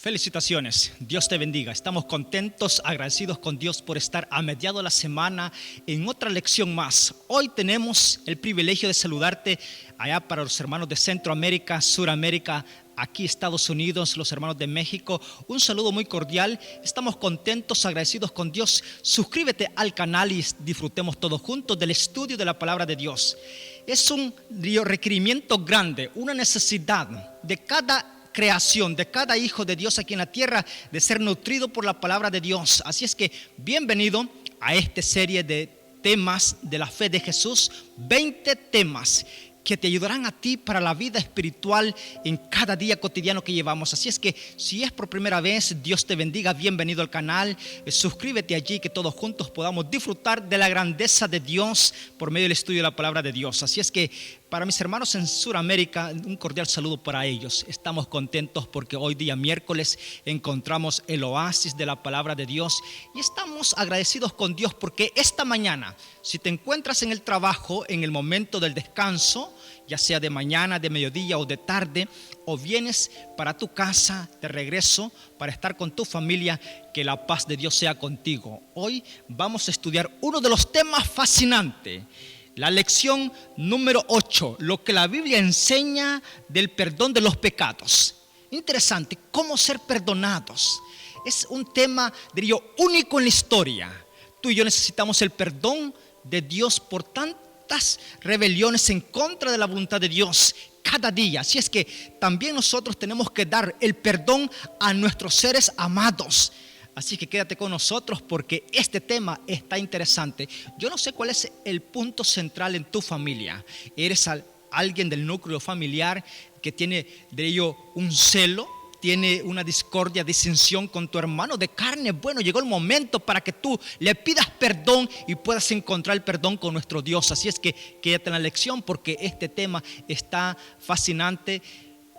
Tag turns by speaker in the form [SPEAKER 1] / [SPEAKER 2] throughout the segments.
[SPEAKER 1] Felicitaciones, Dios te bendiga. Estamos contentos, agradecidos con Dios por estar a mediados de la semana en otra lección más. Hoy tenemos el privilegio de saludarte allá para los hermanos de Centroamérica, Suramérica, aquí Estados Unidos, los hermanos de México. Un saludo muy cordial. Estamos contentos, agradecidos con Dios. Suscríbete al canal y disfrutemos todos juntos del estudio de la palabra de Dios. Es un requerimiento grande, una necesidad de cada creación, de cada hijo de Dios aquí en la tierra, de ser nutrido por la palabra de Dios. Así es que bienvenido a esta serie de temas de la fe de Jesús, 20 temas que te ayudarán a ti para la vida espiritual en cada día cotidiano que llevamos. Así es que si es por primera vez, Dios te bendiga, bienvenido al canal. Suscríbete allí, que todos juntos podamos disfrutar de la grandeza de Dios por medio del estudio de la palabra de Dios. Así es que para mis hermanos en Sudamérica, un cordial saludo para ellos. Estamos contentos porque hoy día miércoles encontramos el oasis de la palabra de Dios y estamos agradecidos con Dios porque esta mañana, si te encuentras en el trabajo, en el momento del descanso, ya sea de mañana, de mediodía o de tarde, o vienes para tu casa de regreso para estar con tu familia, que la paz de Dios sea contigo. Hoy vamos a estudiar uno de los temas fascinantes. La lección número 8, lo que la Biblia enseña del perdón de los pecados. Interesante, cómo ser perdonados. Es un tema, diría yo, único en la historia. Tú y yo necesitamos el perdón de Dios por tantas rebeliones en contra de la voluntad de Dios cada día. Así es que también nosotros tenemos que dar el perdón a nuestros seres amados. Así que quédate con nosotros porque este tema está interesante. Yo no sé cuál es el punto central en tu familia. ¿Eres alguien del núcleo familiar que tiene de ello un celo? ¿Tiene una discordia, disensión con tu hermano de carne? Bueno, llegó el momento para que tú le pidas perdón y puedas encontrar el perdón con nuestro Dios. Así es que quédate en la lección porque este tema está fascinante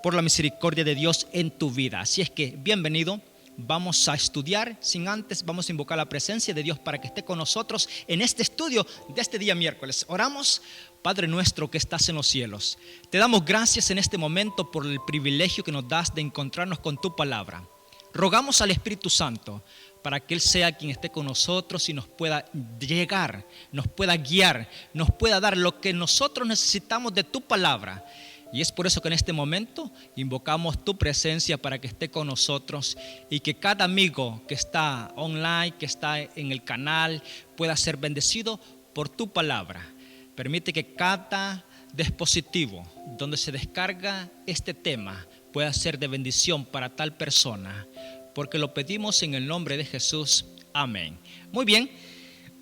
[SPEAKER 1] por la misericordia de Dios en tu vida. Así es que bienvenido. Vamos a estudiar, sin antes vamos a invocar la presencia de Dios para que esté con nosotros en este estudio de este día miércoles. Oramos. Padre nuestro que estás en los cielos, te damos gracias en este momento por el privilegio que nos das de encontrarnos con tu palabra. Rogamos al Espíritu Santo para que Él sea quien esté con nosotros y nos pueda llegar, nos pueda guiar, nos pueda dar lo que nosotros necesitamos de tu palabra. Y es por eso que en este momento invocamos tu presencia para que esté con nosotros y que cada amigo que está online, que está en el canal, pueda ser bendecido por tu palabra. Permite que cada dispositivo donde se descarga este tema pueda ser de bendición para tal persona, porque lo pedimos en el nombre de Jesús. Amén. Muy bien,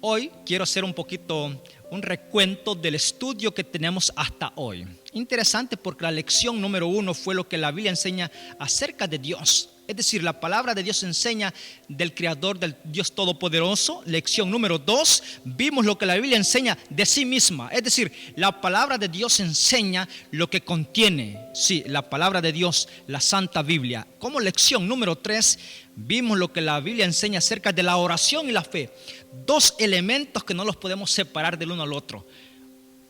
[SPEAKER 1] hoy quiero hacer un recuento del estudio que tenemos hasta hoy. Interesante porque la lección número 1 fue lo que la Biblia enseña acerca de Dios. Es decir, la palabra de Dios enseña del Creador, del Dios Todopoderoso. Lección número 2, vimos lo que la Biblia enseña de sí misma. Es decir, la palabra de Dios enseña lo que contiene. Sí, la palabra de Dios, la Santa Biblia. Como lección número 3, vimos lo que la Biblia enseña acerca de la oración y la fe. Dos elementos que no los podemos separar del uno al otro.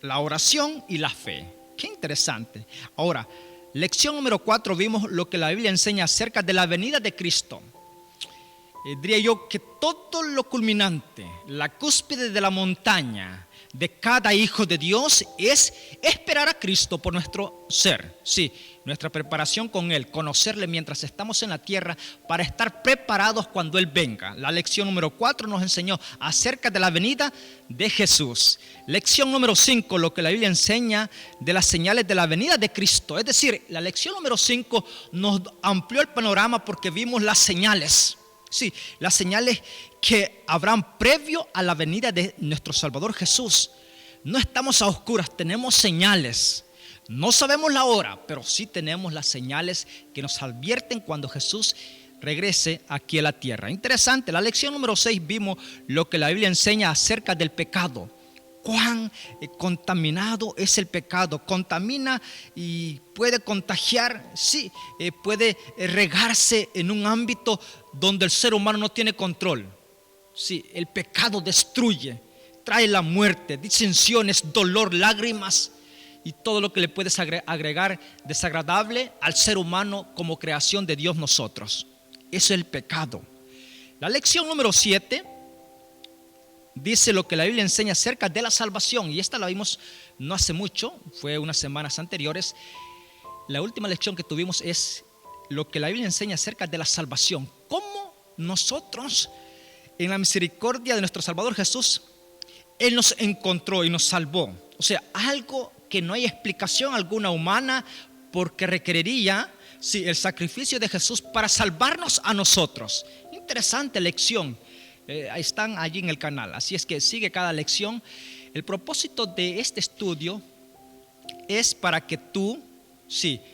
[SPEAKER 1] La oración y la fe. Qué interesante. Ahora, lección número 4, vimos lo que la Biblia enseña acerca de la venida de Cristo. Diría yo que todo lo culminante, la cúspide de la montaña de cada hijo de Dios es esperar a Cristo por nuestro ser. Sí, nuestra preparación con Él, conocerle mientras estamos en la tierra para estar preparados cuando Él venga. La lección número 4 nos enseñó acerca de la venida de Jesús. Lección número 5, lo que la Biblia enseña de las señales de la venida de Cristo. Es decir, la lección número 5 nos amplió el panorama porque vimos las señales. Sí, las señales que habrán previo a la venida de nuestro Salvador Jesús. No estamos a oscuras, tenemos señales. No sabemos la hora, pero sí tenemos las señales que nos advierten cuando Jesús regrese aquí a la tierra. Interesante, la lección número 6 vimos lo que la Biblia enseña acerca del pecado. Cuán contaminado es el pecado. Contamina y puede contagiar, sí, puede regarse en un ámbito donde el ser humano no tiene control. Sí, el pecado destruye, trae la muerte, disensiones, dolor, lágrimas y todo lo que le puedes agregar desagradable al ser humano como creación de Dios nosotros. Eso es el pecado. La lección número 7 dice lo que la Biblia enseña acerca de la salvación. Y esta la vimos no hace mucho, fue unas semanas anteriores. La última lección que tuvimos es lo que la Biblia enseña acerca de la salvación. Cómo nosotros, en la misericordia de nuestro Salvador Jesús, Él nos encontró y nos salvó. O sea, algo que no hay explicación alguna humana, porque requeriría el sacrificio de Jesús para salvarnos a nosotros. Interesante lección. Están allí en el canal. Así es que sigue cada lección. El propósito de este estudio es para que tú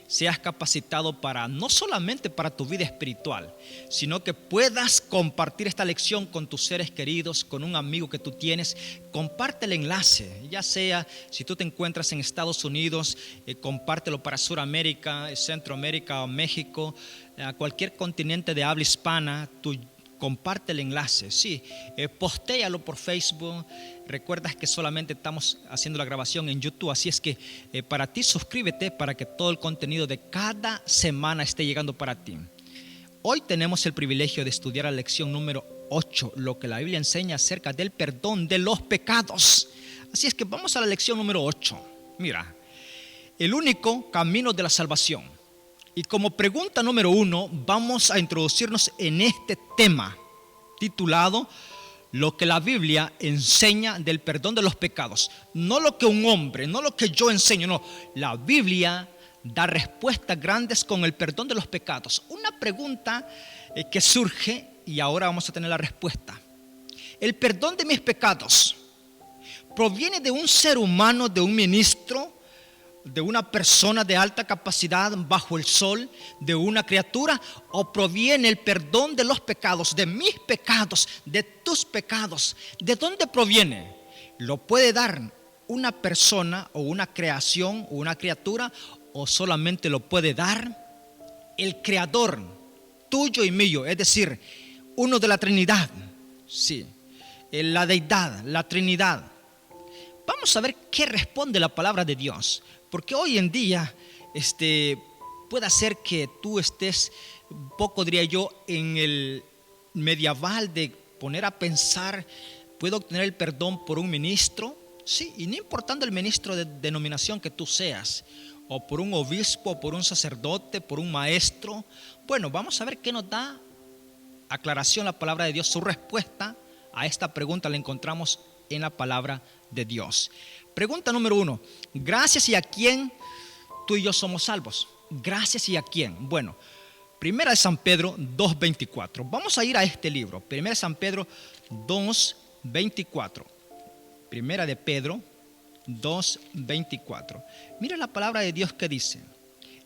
[SPEAKER 1] seas capacitado para no solamente para tu vida espiritual, sino que puedas compartir esta lección con tus seres queridos, con un amigo que tú tienes. Comparte el enlace, ya sea si tú te encuentras en Estados Unidos, compártelo para Sudamérica, Centroamérica o México, a cualquier continente de habla hispana. Tú comparte el enlace, postéalo por Facebook. Recuerdas que solamente estamos haciendo la grabación en YouTube, así es que para ti suscríbete para que todo el contenido de cada semana esté llegando para ti. Hoy tenemos el privilegio de estudiar la lección número 8, lo que la Biblia enseña acerca del perdón de los pecados. Así es que vamos a la lección número 8. Mira, el único camino de la salvación. Y como pregunta número 1, vamos a introducirnos en este tema titulado lo que la Biblia enseña del perdón de los pecados. No lo que un hombre, no lo que yo enseño, no. La Biblia da respuestas grandes con el perdón de los pecados. Una pregunta que surge y ahora vamos a tener la respuesta. El perdón de mis pecados proviene de un ser humano, de un ministro, de una persona de alta capacidad bajo el sol, de una criatura, o proviene el perdón de los pecados, de mis pecados, de tus pecados? ¿De dónde proviene? ¿Lo puede dar una persona o una creación o una criatura, o solamente lo puede dar el creador tuyo y mío, es decir, uno de la Trinidad? La deidad, la Trinidad. Vamos a ver qué responde la palabra de Dios. Porque hoy en día puede ser que tú estés un poco, diría yo, en el medieval de poner a pensar, ¿puedo obtener el perdón por un ministro? Sí, y no importando el ministro de denominación que tú seas, o por un obispo, por un sacerdote, por un maestro. Bueno, vamos a ver qué nos da aclaración la palabra de Dios. Su respuesta a esta pregunta la encontramos en la palabra de Dios. Pregunta número 1. Gracias y a quién tú y yo somos salvos. Gracias y a quién. Bueno, Primera de San Pedro 2:24. Vamos a ir a este libro. Primera de San Pedro 2:24. Primera de Pedro 2:24. Mira la palabra de Dios que dice: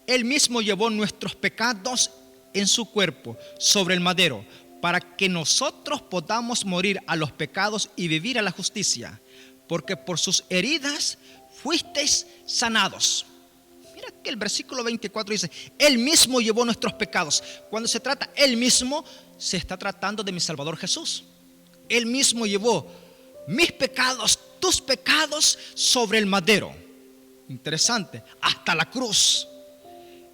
[SPEAKER 1] Él mismo llevó nuestros pecados en su cuerpo sobre el madero, para que nosotros podamos morir a los pecados y vivir a la justicia, porque por sus heridas fuisteis sanados. Mira que el versículo 24 dice: Él mismo llevó nuestros pecados. Cuando se trata Él mismo, se está tratando de mi Salvador Jesús. Él mismo llevó mis pecados, tus pecados sobre el madero. Interesante, hasta la cruz.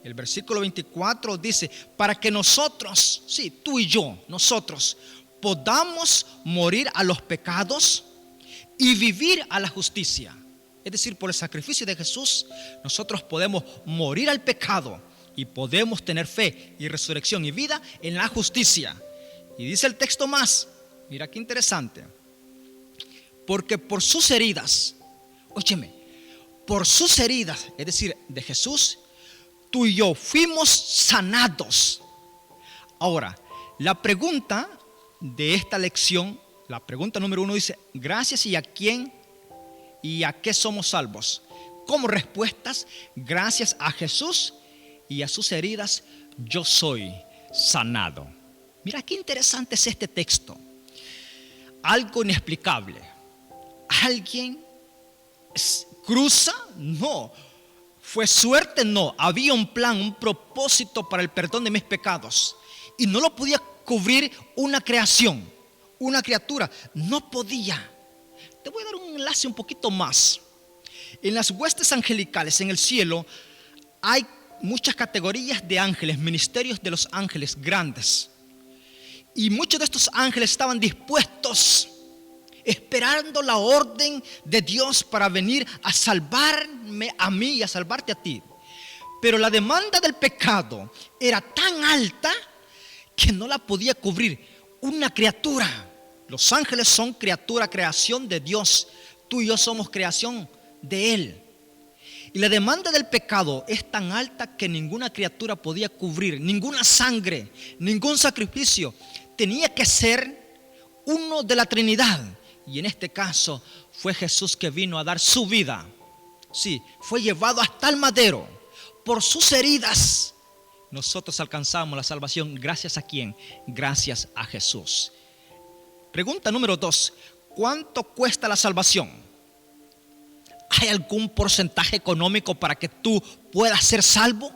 [SPEAKER 1] El versículo 24 dice: para que nosotros, tú y yo, nosotros podamos morir a los pecados y vivir a la justicia. Es decir, por el sacrificio de Jesús, nosotros podemos morir al pecado y podemos tener fe y resurrección y vida en la justicia. Y dice el texto más, mira qué interesante: porque por sus heridas, óyeme, por sus heridas, es decir, de Jesús, tú y yo fuimos sanados. Ahora, la pregunta de esta lección, la pregunta número 1 dice: gracias y a quién y a qué somos salvos. Como respuestas: gracias a Jesús y a sus heridas yo soy sanado. Mira qué interesante es este texto. Algo inexplicable. ¿Alguien cruza? No. ¿Fue suerte? No. Había un plan, un propósito para el perdón de mis pecados, y no lo podía cubrir una creación, una criatura. No podía. Te voy a dar un enlace un poquito más. En las huestes angelicales en el cielo hay muchas categorías de ángeles, ministerios de los ángeles grandes. Y muchos de estos ángeles estaban dispuestos, esperando la orden de Dios para venir a salvarme a mí y a salvarte a ti. Pero la demanda del pecado era tan alta que no la podía cubrir una criatura. Los ángeles son criatura, creación de Dios. Tú y yo somos creación de Él. Y la demanda del pecado es tan alta que ninguna criatura podía cubrir, ninguna sangre, ningún sacrificio. Tenía que ser uno de la Trinidad. Y en este caso fue Jesús que vino a dar su vida. Sí, fue llevado hasta el madero. Por sus heridas nosotros alcanzamos la salvación. ¿Gracias a quién? Gracias a Jesús. Pregunta número 2. ¿Cuánto cuesta la salvación? ¿Hay algún porcentaje económico para que tú puedas ser salvo?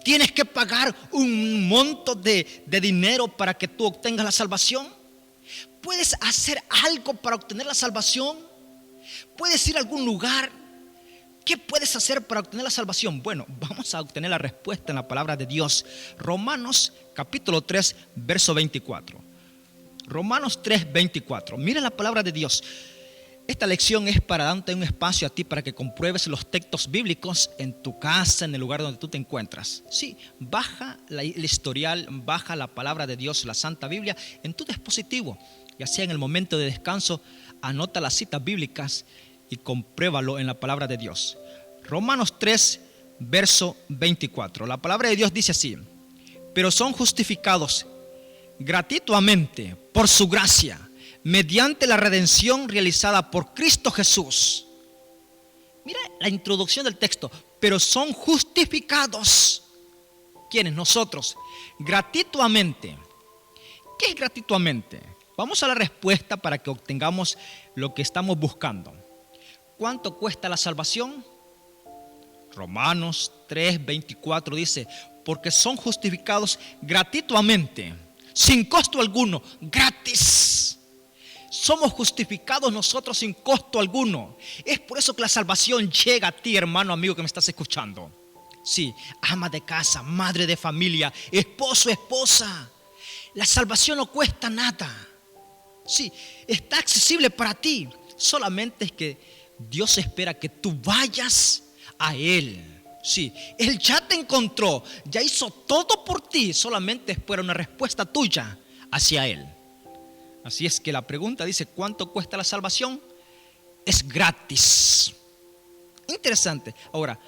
[SPEAKER 1] ¿Tienes que pagar un monto de dinero para que tú obtengas la salvación? ¿Puedes hacer algo para obtener la salvación? ¿Puedes ir a algún lugar? ¿Qué puedes hacer para obtener la salvación? Bueno, vamos a obtener la respuesta en la palabra de Dios. Romanos capítulo 3, verso 24. Romanos 3, 24. Mira la palabra de Dios. Esta lección es para darte un espacio a ti para que compruebes los textos bíblicos en tu casa, en el lugar donde tú te encuentras. Sí, baja el historial, baja la palabra de Dios, la Santa Biblia, en tu dispositivo. Ya sea en el momento de descanso, anota las citas bíblicas y compruébalo en la palabra de Dios. Romanos 3, verso 24. La palabra de Dios dice así: pero son justificados gratuitamente por su gracia, mediante la redención realizada por Cristo Jesús. Mira la introducción del texto. Pero son justificados. ¿Quiénes? Nosotros. Gratuitamente. ¿Qué es gratuitamente? Vamos a la respuesta para que obtengamos lo que estamos buscando. ¿Cuánto cuesta la salvación? Romanos 3, 24 dice: porque son justificados gratuitamente, sin costo alguno, gratis. Somos justificados nosotros sin costo alguno. Es por eso que la salvación llega a ti, hermano, amigo que me estás escuchando. Sí, ama de casa, madre de familia, esposo, esposa. La salvación no cuesta nada. Sí, está accesible para ti. Solamente es que Dios espera que tú vayas a Él. Sí, Él ya te encontró, ya hizo todo por ti. Solamente espera una respuesta tuya hacia Él. Así es que la pregunta dice: ¿cuánto cuesta la salvación? Es gratis. Interesante. Ahora,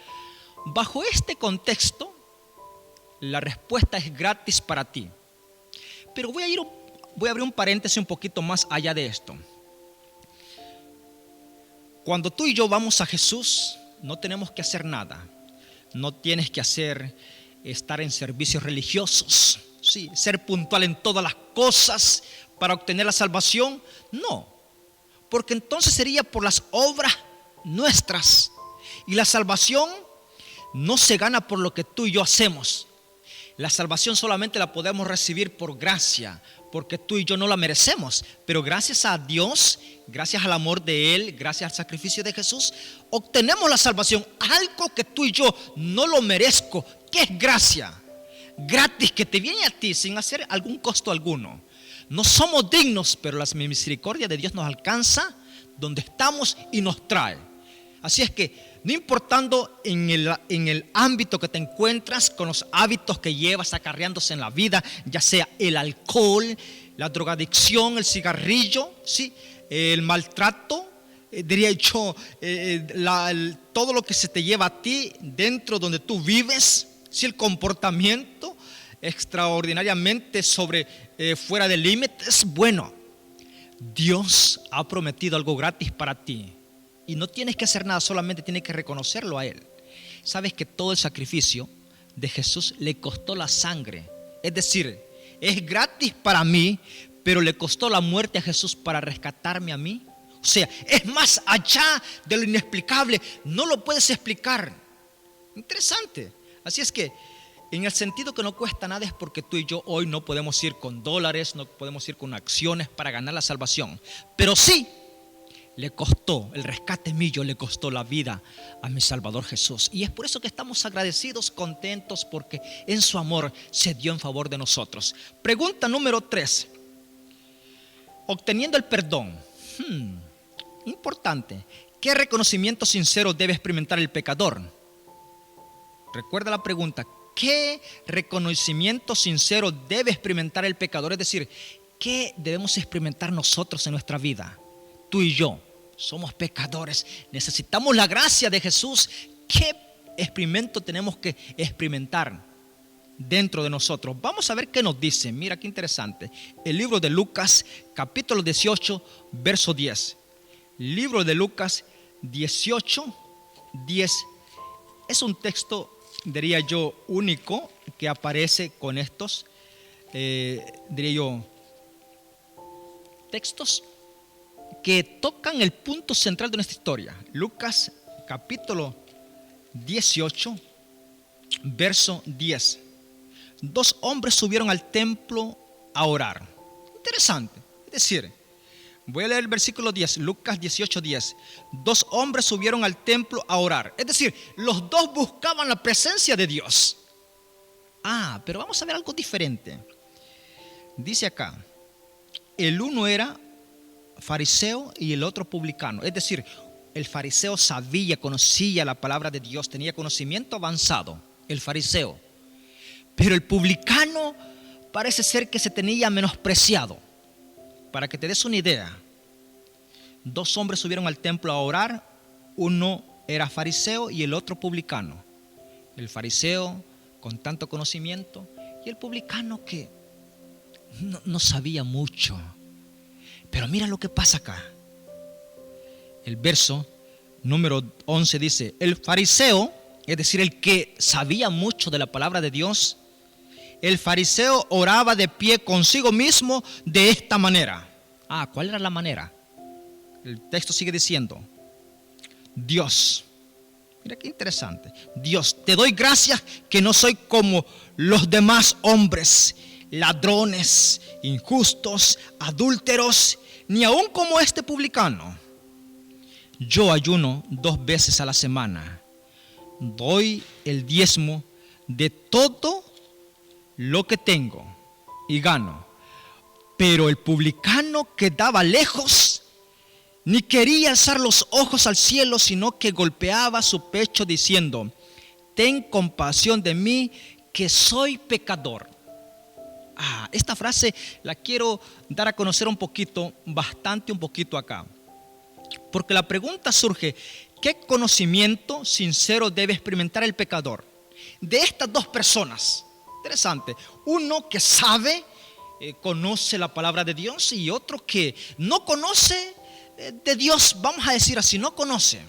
[SPEAKER 1] bajo este contexto, la respuesta es gratis para ti. Pero voy a abrir un paréntesis un poquito más allá de esto. Cuando tú y yo vamos a Jesús, no tenemos que hacer nada. No tienes que estar en servicios religiosos, sí, ser puntual en todas las cosas para obtener la salvación. No, porque entonces sería por las obras nuestras. Y la salvación no se gana por lo que tú y yo hacemos. La salvación solamente la podemos recibir por gracia, porque tú y yo no la merecemos. Pero gracias a Dios, gracias al amor de Él, gracias al sacrificio de Jesús, obtenemos la salvación. Algo que tú y yo no lo merezco, que es gracia, gratis, que te viene a ti sin hacer algún costo alguno. No somos dignos, pero la misericordia de Dios nos alcanza donde estamos y nos trae. Así es que no importando en el ámbito que te encuentras, con los hábitos que llevas acarreándose en la vida, ya sea el alcohol, la drogadicción, el cigarrillo, ¿sí?, el maltrato, diría yo, todo lo que se te lleva a ti dentro donde tú vives, ¿sí?, el comportamiento extraordinariamente fuera de límites. Bueno, Dios ha prometido algo gratis para ti. Y no tienes que hacer nada, solamente tienes que reconocerlo a Él. Sabes que todo el sacrificio de Jesús le costó la sangre. Es decir, es gratis para mí, pero le costó la muerte a Jesús para rescatarme a mí. O sea, es más allá de lo inexplicable. No lo puedes explicar. Interesante. Así es que, en el sentido que no cuesta nada, es porque tú y yo hoy no podemos ir con dólares, no podemos ir con acciones para ganar la salvación. Pero sí, le costó, el rescate mío le costó la vida a mi Salvador Jesús. Y es por eso que estamos agradecidos, contentos, porque en su amor se dio en favor de nosotros. Pregunta número 3. Obteniendo el perdón. Importante. ¿Qué reconocimiento sincero debe experimentar el pecador? Recuerda la pregunta. ¿Qué reconocimiento sincero debe experimentar el pecador? Es decir, ¿qué debemos experimentar nosotros en nuestra vida? Tú y yo somos pecadores, necesitamos la gracia de Jesús. ¿Qué experimento tenemos que experimentar dentro de nosotros? Vamos a ver qué nos dice. Mira qué interesante. El libro de Lucas, capítulo 18, verso 10. Libro de Lucas 18, 10. Es un texto, diría yo, único que aparece con estos, diría yo, textos que tocan el punto central de nuestra historia. Lucas capítulo 18, verso 10. 2 hombres subieron al templo a orar. Interesante. Es decir, voy a leer el versículo 10, Lucas 18, 10. 2 hombres subieron al templo a orar. Es decir, los dos buscaban la presencia de Dios. Pero vamos a ver algo diferente. Dice acá, el uno era fariseo y el otro publicano. Es decir, el fariseo sabía, conocía la palabra de Dios, tenía conocimiento avanzado, el fariseo. Pero el publicano parece ser que se tenía menospreciado. Para que te des una idea, 2 hombres subieron al templo a orar. Uno era fariseo y el otro publicano. El fariseo con tanto conocimiento y el publicano que no sabía mucho. Pero mira lo que pasa acá. El verso número 11 dice: el fariseo, es decir, el que sabía mucho de la palabra de Dios, el fariseo oraba de pie consigo mismo de esta manera. ¿Cuál era la manera? El texto sigue diciendo: Dios, mira qué interesante. Dios, te doy gracias que no soy como los demás hombres, ladrones, injustos, adúlteros, ni aun como este publicano. Yo ayuno 2 veces a la semana, doy el diezmo de todo lo que tengo y gano. Pero el publicano quedaba lejos, ni quería alzar los ojos al cielo, sino que golpeaba su pecho diciendo: ten compasión de mí, que soy pecador. Esta frase la quiero dar a conocer un poquito acá. Porque la pregunta surge: ¿qué conocimiento sincero debe experimentar el pecador? De estas 2 personas, interesante, uno que sabe, conoce la palabra de Dios, y otro que no conoce de Dios, vamos a decir así, no conoce,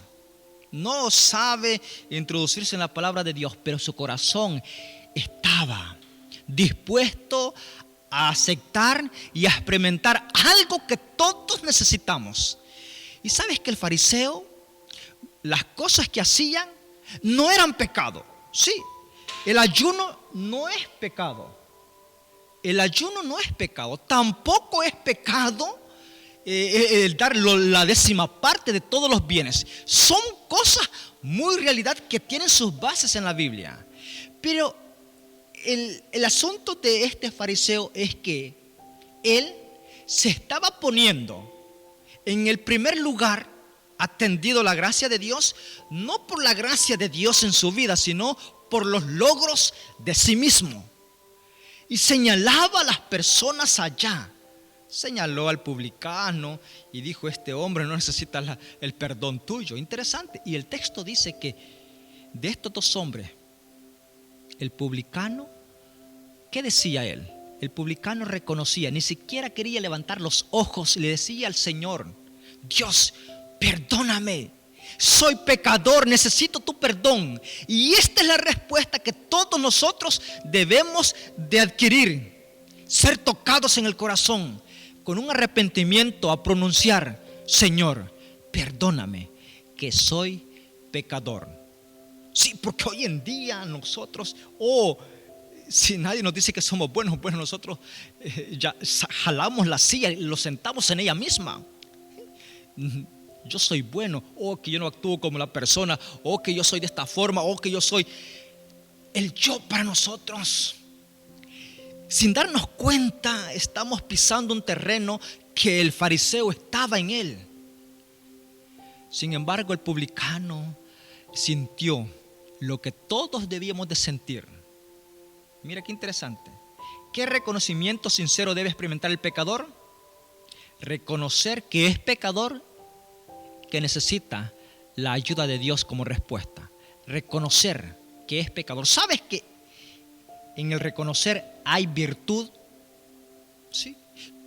[SPEAKER 1] no sabe introducirse en la palabra de Dios, pero su corazón estaba dispuesto a aceptar y a experimentar algo que todos necesitamos. Y sabes que el fariseo, las cosas que hacían no eran pecado. Sí, el ayuno no es pecado. El ayuno no es pecado. Tampoco es pecado el dar la 10ª parte de todos los bienes. Son cosas muy realidad que tienen sus bases en la Biblia. Pero el asunto de este fariseo es que él se estaba poniendo en el primer lugar, atendido la gracia de Dios, no por la gracia de Dios en su vida, sino por los logros de sí mismo. Y señalaba a las personas allá. Señaló al publicano y dijo: este hombre no necesita el perdón tuyo. Interesante. Y el texto dice que de estos 2 hombres, el publicano, ¿qué decía él? El publicano reconocía, ni siquiera quería levantar los ojos y le decía al Señor: Dios, perdóname, soy pecador, necesito tu perdón. Y esta es la respuesta que todos nosotros debemos de adquirir: ser tocados en el corazón con un arrepentimiento, a pronunciar: Señor, perdóname, que soy pecador. Sí, porque hoy en día nosotros, si nadie nos dice que somos buenos, nosotros ya jalamos la silla y lo sentamos en ella misma. yo soy bueno, o que yo no actúo como la persona, o que yo soy de esta forma, o que yo soy el yo para nosotros. Sin darnos cuenta, estamos pisando un terreno que el fariseo estaba en él. Sin embargo, el publicano sintió lo que todos debíamos de sentir. Mira qué interesante. ¿Qué reconocimiento sincero debe experimentar el pecador? Reconocer que es pecador, que necesita la ayuda de Dios como respuesta. Reconocer que es pecador. ¿Sabes que en el reconocer hay virtud? ¿Sí?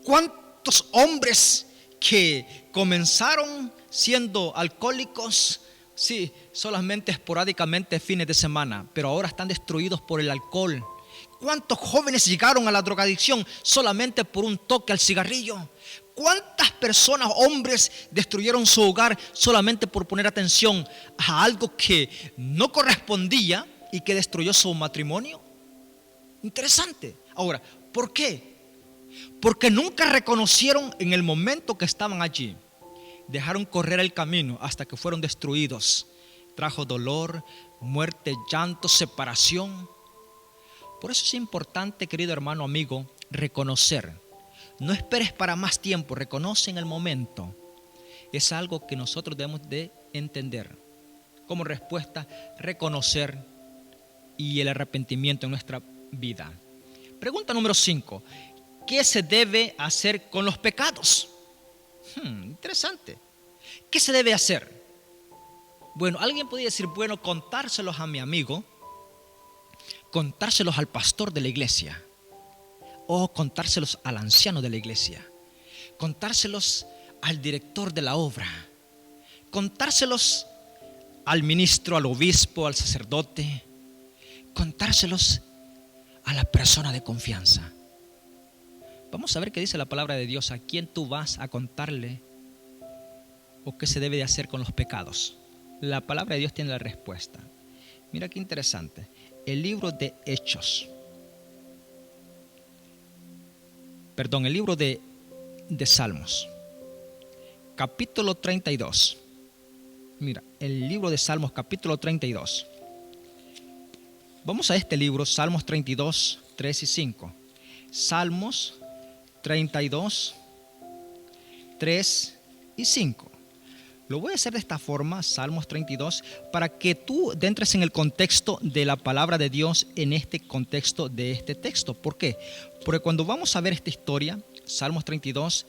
[SPEAKER 1] ¿Cuántos hombres que comenzaron siendo alcohólicos, sí, solamente esporádicamente fines de semana, pero ahora están destruidos por el alcohol? ¿Cuántos jóvenes llegaron a la drogadicción solamente por un toque al cigarrillo? ¿Cuántas personas, hombres, destruyeron su hogar solamente por poner atención a algo que no correspondía y que destruyó su matrimonio? Interesante. Ahora, ¿por qué? Porque nunca reconocieron en el momento que estaban allí. Dejaron correr el camino hasta que fueron destruidos. Trajo dolor, muerte, llanto, separación. Por eso es importante, querido hermano, amigo, reconocer. No esperes para más tiempo, reconoce en el momento. Es algo que nosotros debemos de entender. Como respuesta, reconocer y el arrepentimiento en nuestra vida. Pregunta número 5. ¿Qué se debe hacer con los pecados? Interesante. ¿Qué se debe hacer? Bueno, alguien podría decir, bueno, contárselos a mi amigo, contárselos al pastor de la iglesia, o contárselos al anciano de la iglesia, contárselos al director de la obra, contárselos al ministro, al obispo, al sacerdote, contárselos a la persona de confianza. Vamos a ver qué dice la palabra de Dios. ¿A quién tú vas a contarle o qué se debe de hacer con los pecados? La palabra de Dios tiene la respuesta. Mira qué interesante. El libro de Salmos, capítulo 32. Mira, el libro de Salmos, capítulo 32. Vamos a este libro, Salmos 32, 3 y 5. Salmos 32, 3 y 5. Lo voy a hacer de esta forma, Salmos 32, para que tú entres en el contexto de la palabra de Dios en este contexto de este texto. ¿Por qué? Porque cuando vamos a ver esta historia, Salmos 32,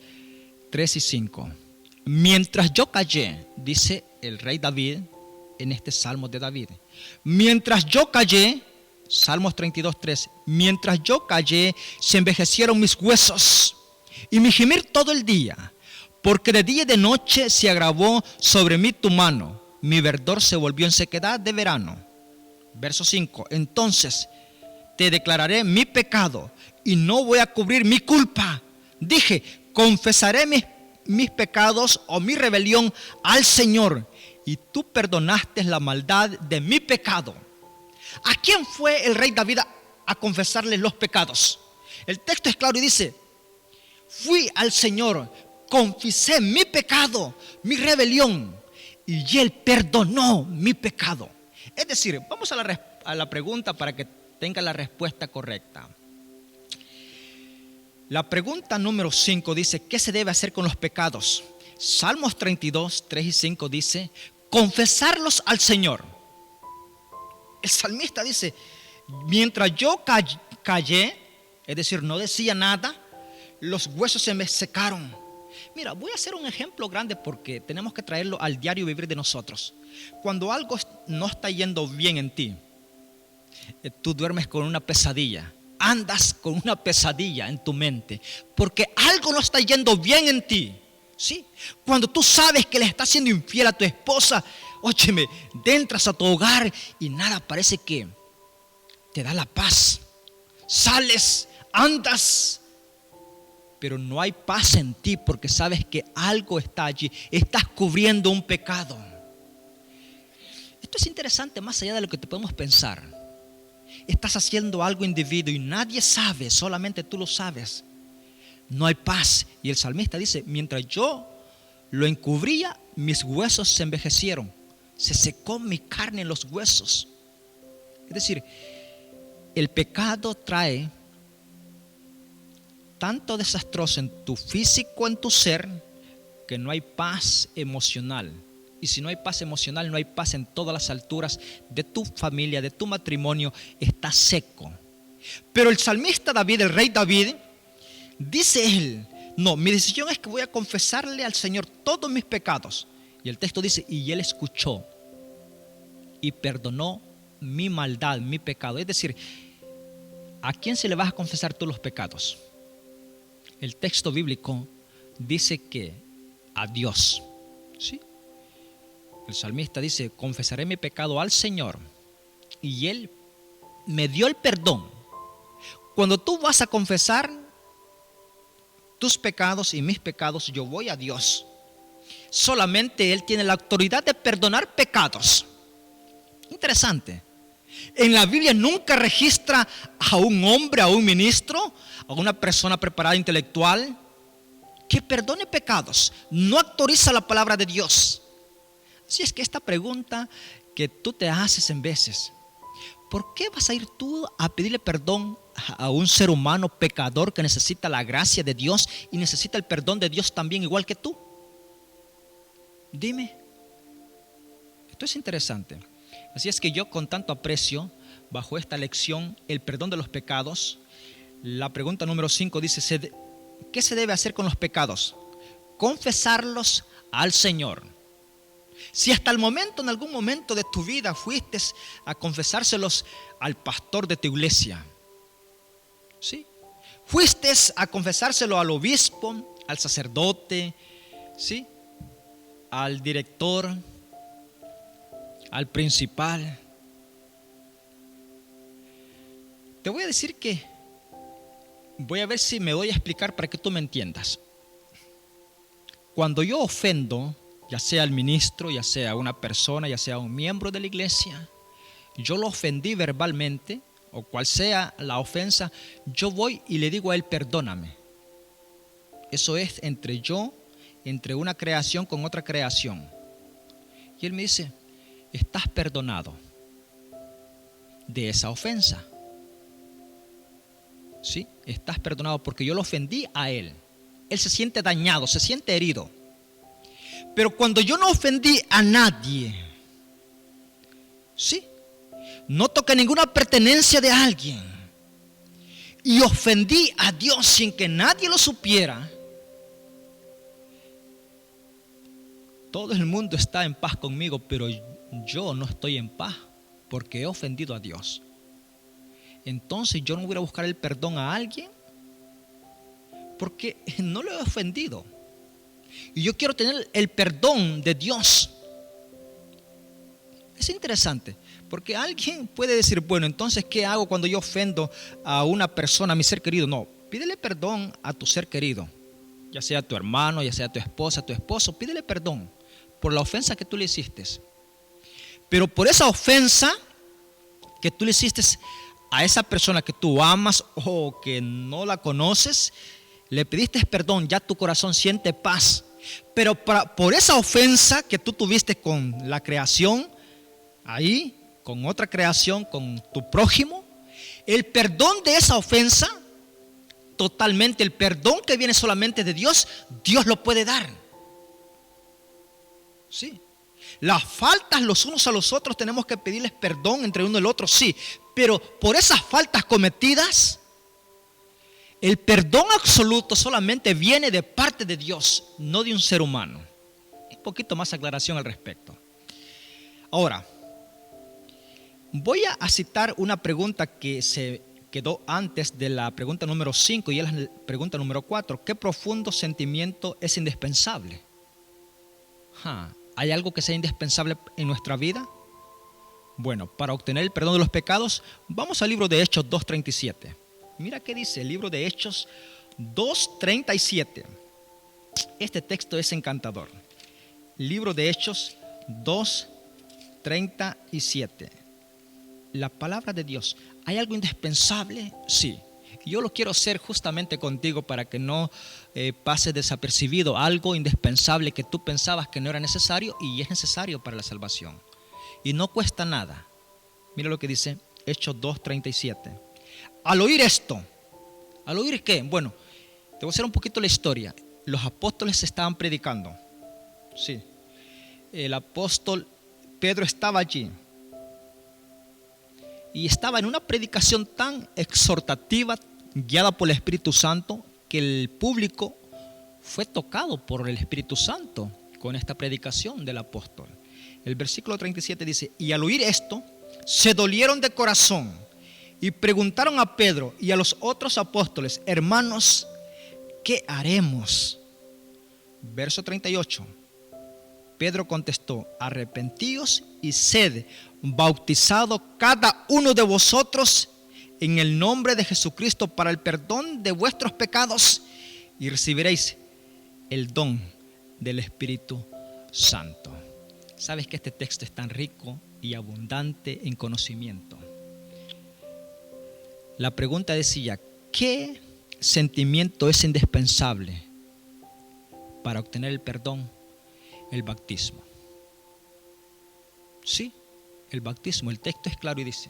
[SPEAKER 1] 3 y 5. Mientras yo callé, dice el rey David en este Salmo de David. Mientras yo callé, Salmos 32, 3. Mientras yo callé, se envejecieron mis huesos y mi gemir todo el día. Porque de día y de noche se agravó sobre mí tu mano. Mi verdor se volvió en sequedad de verano. Verso 5. Entonces te declararé mi pecado y no voy a cubrir mi culpa. Dije, confesaré mis pecados o mi rebelión al Señor. Y tú perdonaste la maldad de mi pecado. ¿A quién fue el rey David a confesarle los pecados? El texto es claro y dice, fui al Señor, confesé mi pecado, mi rebelión, y Él perdonó mi pecado. Es decir, vamos a la pregunta para que tenga la respuesta correcta. La pregunta número 5 dice, ¿qué se debe hacer con los pecados? Salmos 32, 3 y 5 dice, confesarlos al Señor. El salmista dice, mientras yo callé, es decir, no decía nada, los huesos se me secaron. Mira, voy a hacer un ejemplo grande porque tenemos que traerlo al diario vivir de nosotros. Cuando algo no está yendo bien en ti, tú duermes con una pesadilla, andas con una pesadilla en tu mente, porque algo no está yendo bien en ti. ¿Sí? Cuando tú sabes que le estás siendo infiel a tu esposa, óyeme, entras a tu hogar y nada, parece que te da la paz. Sales, andas, pero no hay paz en ti porque sabes que algo está allí. Estás cubriendo un pecado. Esto es interesante más allá de lo que te podemos pensar. Estás haciendo algo indebido y nadie sabe, solamente tú lo sabes. No hay paz. Y el salmista dice, mientras yo lo encubría, mis huesos se envejecieron. Se secó mi carne en los huesos. Es decir, el pecado trae tanto desastroso en tu físico, en tu ser, que no hay paz emocional. Y si no hay paz emocional, no hay paz en todas las alturas de tu familia, de tu matrimonio. Está seco. Pero el salmista David, el rey David, dice él: no, mi decisión es que voy a confesarle al Señor todos mis pecados. Y el texto dice: y él escuchó y perdonó mi maldad, mi pecado. Es decir, ¿a quién se le vas a confesar tú los pecados? El texto bíblico dice que a Dios. ¿Sí? El salmista dice: confesaré mi pecado al Señor y Él me dio el perdón. Cuando tú vas a confesar tus pecados y mis pecados, yo voy a Dios. Solamente Él tiene la autoridad de perdonar pecados. Interesante. En la Biblia nunca registra a un hombre, a un ministro, a una persona preparada intelectual que perdone pecados. No autoriza la palabra de Dios. Así es que esta pregunta que tú te haces en veces: ¿por qué vas a ir tú a pedirle perdón a un ser humano pecador que necesita la gracia de Dios y necesita el perdón de Dios también igual que tú? Dime. Esto es interesante. Así es que yo, con tanto aprecio, bajo esta lección, el perdón de los pecados, la pregunta número 5 dice: ¿qué se debe hacer con los pecados? Confesarlos al Señor. Si hasta el momento, en algún momento de tu vida, fuiste a confesárselos al pastor de tu iglesia, ¿sí? Fuiste a confesárselo al obispo, al sacerdote, ¿sí? Al director, al principal. Te voy a decir que voy a ver si me doy a explicar para que tú me entiendas. Cuando yo ofendo, ya sea al ministro, ya sea a una persona, ya sea a un miembro de la iglesia, yo lo ofendí verbalmente, o cual sea la ofensa, yo voy y le digo a él: perdóname. Eso es entre yo, entre una creación con otra creación. Y él me dice: estás perdonado de esa ofensa. ¿Sí? Estás perdonado porque yo lo ofendí a él. Él se siente dañado, se siente herido. Pero cuando yo no ofendí a nadie, ¿sí? No toqué ninguna pertenencia de alguien y ofendí a Dios sin que nadie lo supiera, todo el mundo está en paz conmigo, pero yo no estoy en paz porque he ofendido a Dios. Entonces yo no voy a buscar el perdón a alguien porque no lo he ofendido. Y yo quiero tener el perdón de Dios. Es interesante, porque alguien puede decir: bueno, entonces, ¿qué hago cuando yo ofendo a una persona, a mi ser querido? No, pídele perdón a tu ser querido, ya sea tu hermano, ya sea tu esposa, tu esposo. Pídele perdón por la ofensa que tú le hiciste. Pero por esa ofensa que tú le hiciste a esa persona que tú amas o que no la conoces, le pediste perdón, ya tu corazón siente paz. Pero por esa ofensa que tú tuviste con la creación, ahí, con otra creación, con tu prójimo, el perdón de esa ofensa, totalmente, el perdón que viene solamente de Dios, Dios lo puede dar. Sí. Las faltas los unos a los otros tenemos que pedirles perdón entre uno y el otro, sí. Pero por esas faltas cometidas, el perdón absoluto solamente viene de parte de Dios, no de un ser humano. Un poquito más aclaración al respecto. Ahora, voy a citar una pregunta que se quedó antes de la pregunta número 5 y es la pregunta número 4. ¿Qué profundo sentimiento es indispensable? ¿Hay algo que sea indispensable en nuestra vida? Bueno, para obtener el perdón de los pecados, vamos al libro de Hechos 2:37. Mira qué dice el libro de Hechos 2:37. Este texto es encantador. Libro de Hechos 2:37. La palabra de Dios. ¿Hay algo indispensable? Sí. Y yo lo quiero hacer justamente contigo para que no pases desapercibido algo indispensable que tú pensabas que no era necesario y es necesario para la salvación. Y no cuesta nada. Mira lo que dice Hechos 2:37. Al oír esto, ¿al oír qué? Bueno, te voy a hacer un poquito la historia. Los apóstoles estaban predicando. Sí. El apóstol Pedro estaba allí. Y estaba en una predicación tan exhortativa, guiada por el Espíritu Santo, que el público fue tocado por el Espíritu Santo con esta predicación del apóstol. El versículo 37 dice: y al oír esto, se dolieron de corazón y preguntaron a Pedro y a los otros apóstoles: hermanos, ¿qué haremos? Verso 38. Pedro contestó: arrepentíos y sed bautizado cada uno de vosotros en el nombre de Jesucristo para el perdón de vuestros pecados, y recibiréis el don del Espíritu Santo. Sabes que este texto es tan rico y abundante en conocimiento. La pregunta decía: ¿qué sentimiento es indispensable para obtener el perdón? El bautismo. Sí, el bautismo. El texto es claro y dice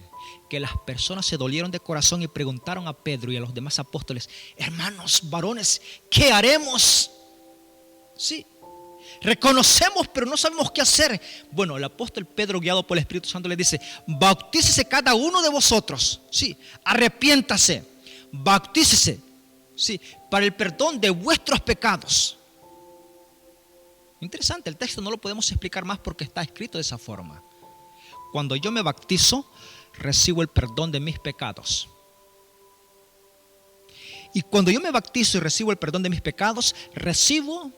[SPEAKER 1] que las personas se dolieron de corazón y preguntaron a Pedro y a los demás apóstoles: hermanos, varones, ¿qué haremos? Sí, reconocemos, pero no sabemos qué hacer. Bueno, el apóstol Pedro, guiado por el Espíritu Santo, le dice: bautícese cada uno de vosotros. Sí, arrepiéntase, bautícese, sí, para el perdón de vuestros pecados. Interesante, el texto no lo podemos explicar más porque está escrito de esa forma. Cuando yo me bautizo, recibo el perdón de mis pecados. Y cuando yo me bautizo y recibo el perdón de mis pecados, recibo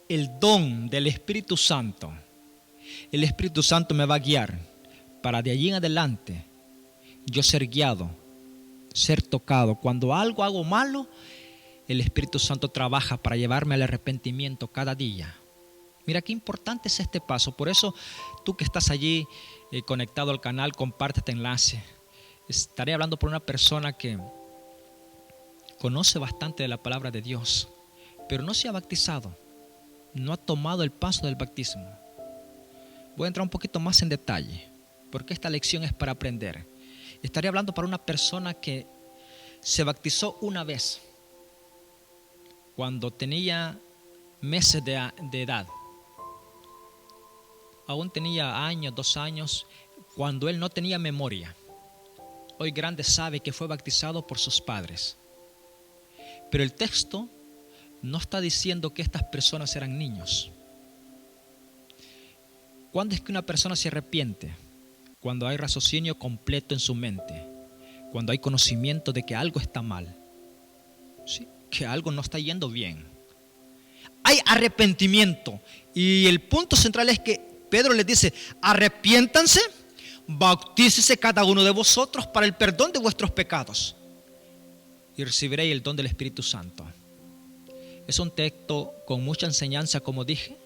[SPEAKER 1] el don del Espíritu Santo. El Espíritu Santo me va a guiar para de allí en adelante yo ser guiado, ser tocado. Cuando algo hago malo, el Espíritu Santo trabaja para llevarme al arrepentimiento cada día. Mira qué importante es este paso. Por eso tú que estás allí conectado al canal, comparte este enlace. Estaré hablando por una persona que conoce bastante de la palabra de Dios, pero no se ha bautizado, no ha tomado el paso del bautismo. Voy a entrar un poquito más en detalle, porque esta lección es para aprender. Estaré hablando para una persona que se bautizó una vez, cuando tenía meses de edad. Aún tenía años, 2 años, cuando él no tenía memoria. Hoy grande sabe que fue bautizado por sus padres. Pero el texto no está diciendo que estas personas eran niños. ¿Cuándo es que una persona se arrepiente? Cuando hay raciocinio completo en su mente. Cuando hay conocimiento de que algo está mal. ¿Sí? Que algo no está yendo bien. Hay arrepentimiento. Y el punto central es que Pedro les dice: arrepiéntanse, bautícese cada uno de vosotros para el perdón de vuestros pecados y recibiréis el don del Espíritu Santo. Es un texto con mucha enseñanza, como dije.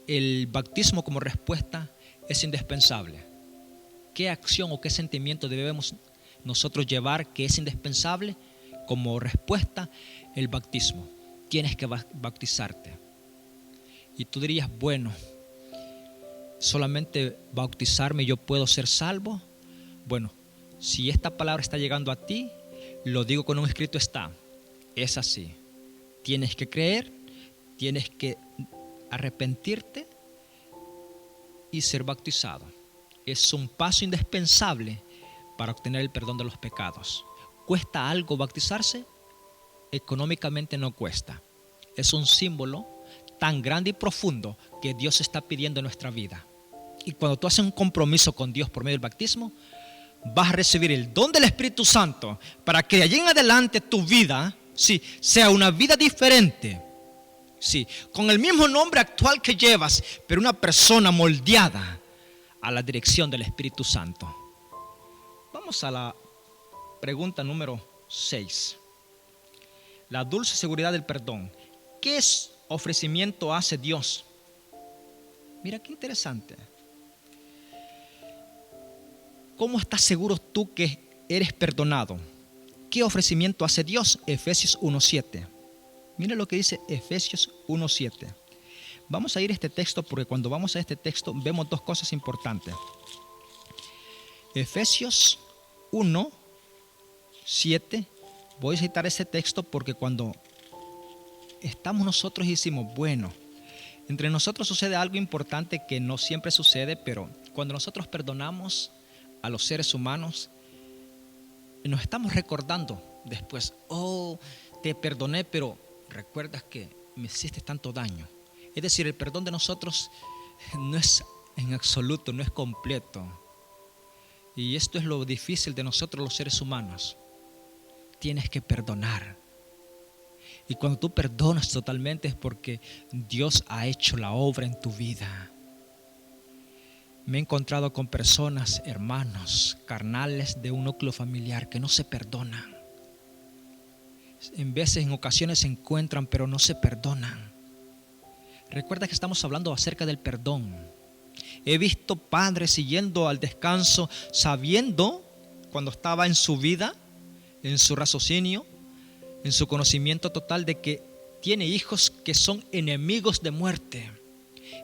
[SPEAKER 1] El bautismo como respuesta es indispensable. ¿Qué acción o qué sentimiento debemos nosotros llevar que es indispensable como respuesta? El bautismo. Tienes que bautizarte. Y tú dirías: bueno, solamente bautizarme yo puedo ser salvo. Bueno, si esta palabra está llegando a ti, lo digo con un escrito está. Es así. Tienes que creer, tienes que arrepentirte y ser bautizado. Es un paso indispensable para obtener el perdón de los pecados. ¿Cuesta algo bautizarse? Económicamente no cuesta. Es un símbolo tan grande y profundo que Dios está pidiendo en nuestra vida. Y cuando tú haces un compromiso con Dios por medio del bautismo, vas a recibir el don del Espíritu Santo para que de allí en adelante tu vida, sí, sea una vida diferente. Sí, con el mismo nombre actual que llevas, pero una persona moldeada a la dirección del Espíritu Santo. Vamos a la pregunta número 6. La dulce seguridad del perdón. ¿Qué ofrecimiento hace Dios? Mira qué interesante. ¿Cómo estás seguro tú que eres perdonado? ¿qué ofrecimiento hace Dios? Efesios 1:7. Mira lo que dice Efesios 1:7. Vamos a ir a este texto porque cuando vamos a este texto vemos dos cosas importantes. Efesios 1:7. Voy a citar ese texto porque cuando estamos nosotros y decimos, bueno, entre nosotros sucede algo importante que no siempre sucede, pero cuando nosotros perdonamos a los seres humanos, nos estamos recordando después, oh, te perdoné, pero recuerdas que me hiciste tanto daño. Es decir, el perdón de nosotros no es en absoluto, no es completo. Y esto es lo difícil de nosotros los seres humanos. Tienes que perdonar. Y cuando tú perdonas totalmente es porque Dios ha hecho la obra en tu vida. Me he encontrado con personas, hermanos, carnales de un núcleo familiar que no se perdonan. En ocasiones se encuentran, pero no se perdonan. Recuerda que estamos hablando acerca del perdón. He visto padres siguiendo al descanso, sabiendo cuando estaba en su vida, en su raciocinio, en su conocimiento total de que tiene hijos que son enemigos de muerte.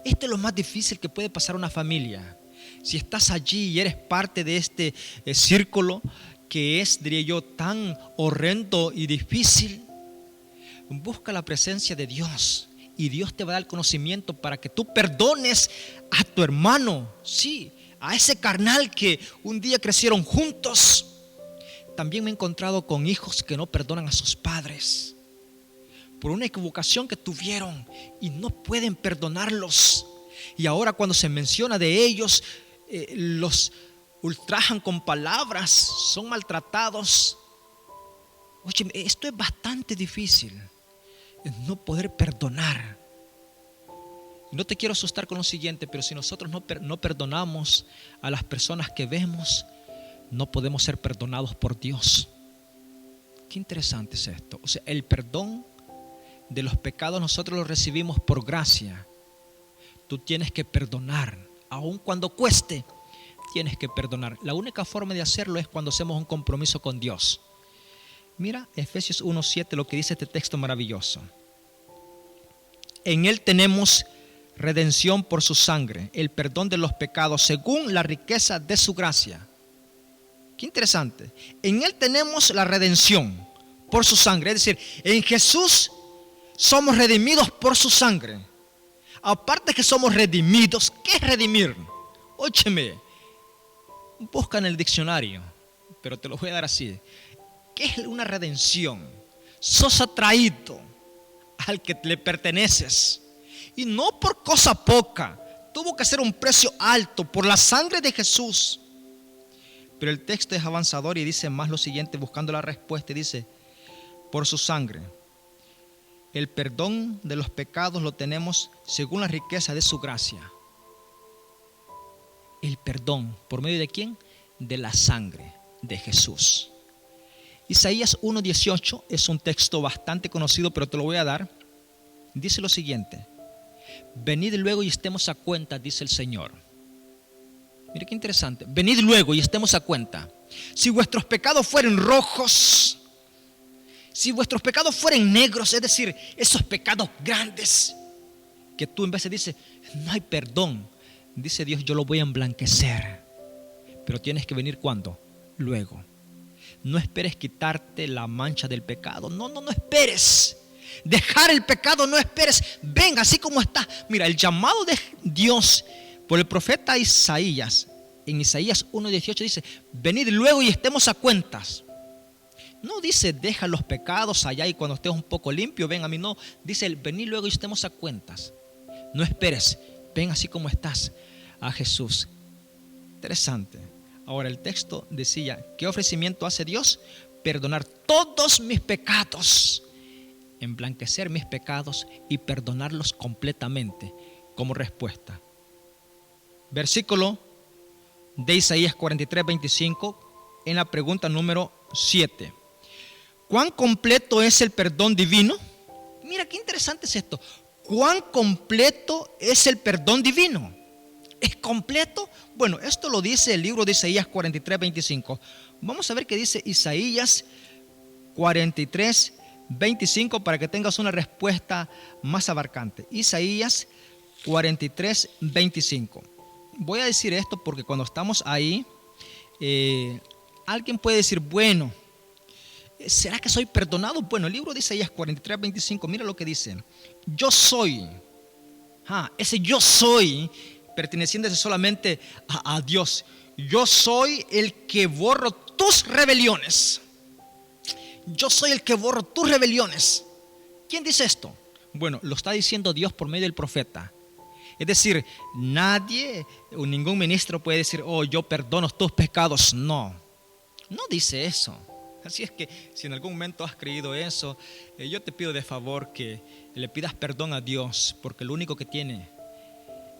[SPEAKER 1] Esto es lo más difícil que puede pasar a una familia. Si estás allí y eres parte de este círculo que es, diría yo, tan horrendo y difícil, busca la presencia de Dios y Dios te va a dar el conocimiento para que tú perdones a tu hermano, sí, a ese carnal que un día crecieron juntos. También me he encontrado con hijos que no perdonan a sus padres por una equivocación que tuvieron y no pueden perdonarlos. Y ahora cuando se menciona de ellos, los ultrajan con palabras, son maltratados. Oye, esto es bastante difícil, no poder perdonar. No te quiero asustar con lo siguiente, pero si nosotros no perdonamos a las personas que vemos, no podemos ser perdonados por Dios. Qué interesante es esto. O sea, el perdón de los pecados nosotros lo recibimos por gracia. Tú tienes que perdonar, aun cuando cueste, tienes que perdonar. La única forma de hacerlo es cuando hacemos un compromiso con Dios. Mira Efesios 1:7 lo que dice este texto maravilloso. En Él tenemos redención por su sangre, el perdón de los pecados según la riqueza de su gracia. Qué interesante. En Él tenemos la redención por su sangre. Es decir, en Jesús somos redimidos por su sangre. Aparte que somos redimidos, ¿qué es redimir? Óyeme, busca en el diccionario, pero te lo voy a dar así. ¿Qué es una redención? Sos atraído al que le perteneces. Y no por cosa poca. Tuvo que ser un precio alto por la sangre de Jesús. Pero el texto es avanzador y dice más lo siguiente, buscando la respuesta, y dice, por su sangre, el perdón de los pecados lo tenemos según la riqueza de su gracia. El perdón, ¿por medio de quién? De la sangre de Jesús. Isaías 1:18 es un texto bastante conocido, pero te lo voy a dar. Dice lo siguiente, venid luego y estemos a cuenta, dice el Señor. Mire qué interesante. Venid luego y estemos a cuenta. Si vuestros pecados fueren rojos, si vuestros pecados fueren negros, es decir, esos pecados grandes que tú en vez de dices, no hay perdón, dice Dios, yo lo voy a emblanquecer. Pero tienes que venir ¿cuándo? Luego. No esperes quitarte la mancha del pecado. No esperes. Dejar el pecado, no esperes. Ven así como está. Mira, el llamado de Dios por el profeta Isaías, en Isaías 1:18 dice, venid luego y estemos a cuentas. No dice, deja los pecados allá y cuando estés un poco limpio, ven a mí. No, dice, venid luego y estemos a cuentas. No esperes, ven así como estás a Jesús. Interesante. Ahora el texto decía, ¿qué ofrecimiento hace Dios? Perdonar todos mis pecados, emblanquecer mis pecados y perdonarlos completamente como respuesta. Versículo de Isaías 43:25 en la pregunta número 7. ¿Cuán completo es el perdón divino? Mira qué interesante es esto. ¿Cuán completo es el perdón divino? ¿Es completo? Bueno, esto lo dice el libro de Isaías 43:25. Vamos a ver qué dice Isaías 43:25 para que tengas una respuesta más abarcante. Isaías 43:25. Voy a decir esto porque cuando estamos ahí, alguien puede decir, bueno, ¿será que soy perdonado? Bueno, el libro de Isaías 43:25, mira lo que dice. Yo soy, ese yo soy, perteneciéndose solamente a Dios. Yo soy el que borro tus rebeliones. Yo soy el que borro tus rebeliones. ¿Quién dice esto? Bueno, lo está diciendo Dios por medio del profeta. Es decir, nadie o ningún ministro puede decir, oh, yo perdono tus pecados. No, no dice eso. Así es que si en algún momento has creído eso, yo te pido de favor que le pidas perdón a Dios, porque el único que tiene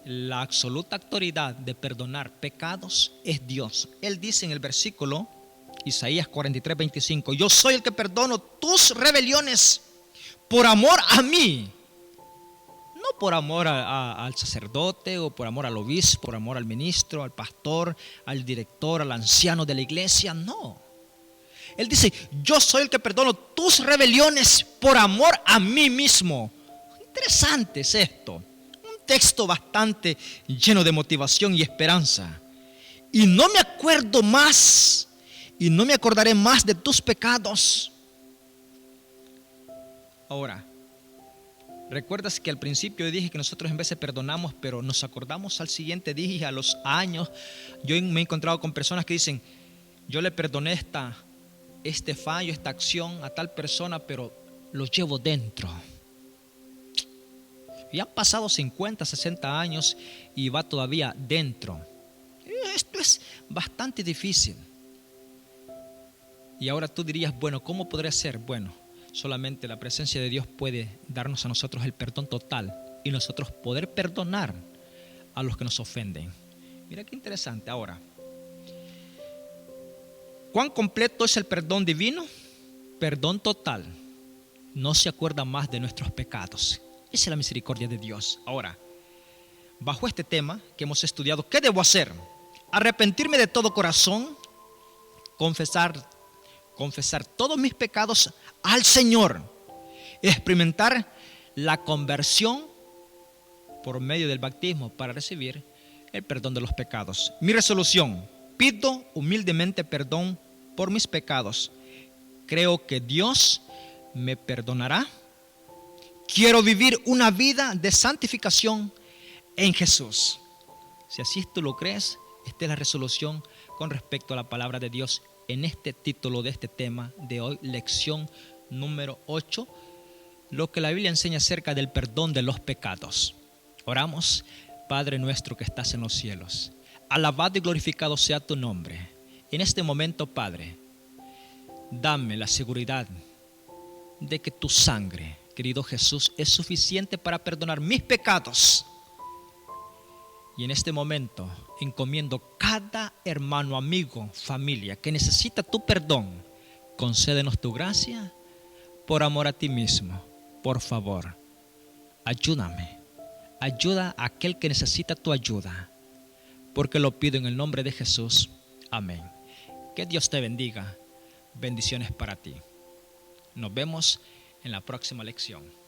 [SPEAKER 1] la absoluta autoridad de perdonar pecados es Dios. Él dice en el versículo Isaías 43:25, yo soy el que perdono tus rebeliones por amor a mí. No por amor al sacerdote o por amor al obispo, por amor al ministro, al pastor, al director, al anciano de la iglesia, no. Él dice, yo soy el que perdono tus rebeliones por amor a mí mismo. Interesante es esto. Un texto bastante lleno de motivación y esperanza. Y no me acuerdo más, y no me acordaré más de tus pecados. Ahora, ¿recuerdas que al principio dije que nosotros en veces perdonamos, pero nos acordamos al siguiente día, a los años? Yo me he encontrado con personas que dicen, yo le perdoné este fallo, esta acción a tal persona, pero lo llevo dentro. Y han pasado 50, 60 años y va todavía dentro. Esto es bastante difícil. Y ahora tú dirías, bueno, ¿cómo podría ser? Bueno, solamente la presencia de Dios puede darnos a nosotros el perdón total y nosotros poder perdonar a los que nos ofenden. Mira qué interesante. Ahora, ¿cuán completo es el perdón divino? Perdón total. No se acuerda más de nuestros pecados. Esa es la misericordia de Dios. Ahora, bajo este tema que hemos estudiado, ¿qué debo hacer? Arrepentirme de todo corazón, confesar todos mis pecados al Señor, experimentar la conversión por medio del bautismo para recibir el perdón de los pecados. Mi resolución: pido humildemente perdón por mis pecados. Creo que Dios me perdonará. Quiero vivir una vida de santificación en Jesús. Si así tú lo crees, esta es la resolución con respecto a la palabra de Dios en este título de este tema de hoy, lección número 8, lo que la Biblia enseña acerca del perdón de los pecados. Oramos. Padre nuestro que estás en los cielos, alabado y glorificado sea tu nombre. En este momento, Padre, dame la seguridad de que tu sangre, querido Jesús, es suficiente para perdonar mis pecados. Y en este momento encomiendo cada hermano, amigo, familia que necesita tu perdón. Concédenos tu gracia por amor a ti mismo. Por favor, ayúdame. Ayuda a aquel que necesita tu ayuda, porque lo pido en el nombre de Jesús. Amén. Que Dios te bendiga. Bendiciones para ti. Nos vemos en la próxima lección.